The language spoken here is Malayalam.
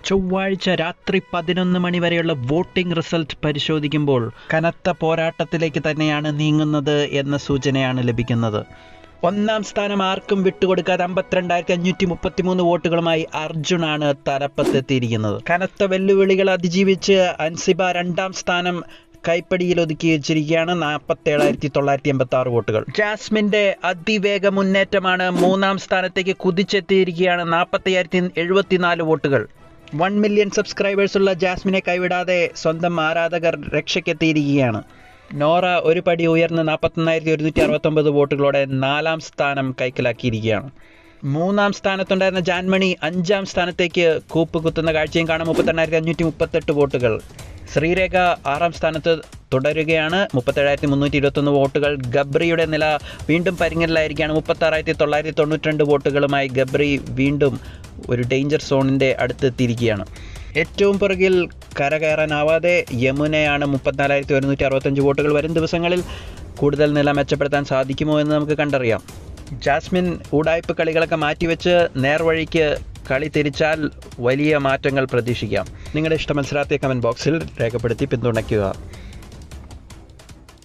ചൊവ്വാഴ്ച രാത്രി 11 മണി വരെയുള്ള വോട്ടിംഗ് റിസൾട്ട് പരിശോധിക്കുമ്പോൾ കനത്ത പോരാട്ടത്തിലേക്ക് തന്നെയാണ് നീങ്ങുന്നത് എന്ന സൂചനയാണ് ലഭിക്കുന്നത്. ഒന്നാം സ്ഥാനം ആർക്കും വിട്ടുകൊടുക്കാതെ 52,533 വോട്ടുകളുമായി അർജുനാണ് തലപ്പത്തെത്തിയിരിക്കുന്നത്. കനത്ത വെല്ലുവിളികൾ അതിജീവിച്ച് അൻസിബ രണ്ടാം സ്ഥാനം കൈപ്പടിയിൽ ഒതുക്കി വെച്ചിരിക്കുകയാണ്. 47,986 വോട്ടുകൾ. ജാസ്മിന്റെ അതിവേഗ മുന്നേറ്റമാണ്. മൂന്നാം സ്ഥാനത്തേക്ക് കുതിച്ചെത്തിയിരിക്കുകയാണ്. 40,074 വോട്ടുകൾ. 1 മില്യൺ സബ്സ്ക്രൈബേഴ്സ് ഉള്ള ജാസ്മിനെ കൈവിടാതെ സ്വന്തം ആരാധകർ രക്ഷയ്ക്കെത്തിയിരിക്കുകയാണ്. നോറ ഒരു പടി ഉയർന്ന് 41,169 വോട്ടുകളോടെ 4ാം സ്ഥാനം കൈക്കലാക്കിയിരിക്കുകയാണ്. 3ാം സ്ഥാനത്തുണ്ടായിരുന്ന ജാൻമണി 5ാം സ്ഥാനത്തേക്ക് കൂപ്പുകുത്തുന്ന കാഴ്ചയും കാണാം. 38,538 വോട്ടുകൾ. ശ്രീരേഖ 6ാം സ്ഥാനത്ത് തുടരുകയാണ്. 37,321 വോട്ടുകൾ. ഗബ്രിയുടെ നില വീണ്ടും പരിങ്ങലിലായിരിക്കുകയാണ്. 36,992 വോട്ടുകളുമായി ഗബ്രി വീണ്ടും ഒരു ഡേഞ്ചർ സോണിൻ്റെ അടുത്തെത്തിയിരിക്കുകയാണ്. ഏറ്റവും പുറകിൽ കരകയറാനാവാതെ യമുനയാണ്. 34,165 വോട്ടുകൾ. വരും ദിവസങ്ങളിൽ കൂടുതൽ നില മെച്ചപ്പെടുത്താൻ സാധിക്കുമോ എന്ന് നമുക്ക് കണ്ടറിയാം. ജാസ്മിൻ ഉടായ്പ് കളികളൊക്കെ മാറ്റിവെച്ച് നേർവഴിക്ക് കളി തിരിച്ചാൽ വലിയ മാറ്റങ്ങൾ പ്രതീക്ഷിക്കാം. നിങ്ങളുടെ ഇഷ്ട മത്സരാർത്ഥിയെ കമൻറ്റ് ബോക്സിൽ രേഖപ്പെടുത്തി പിന്തുണയ്ക്കുക.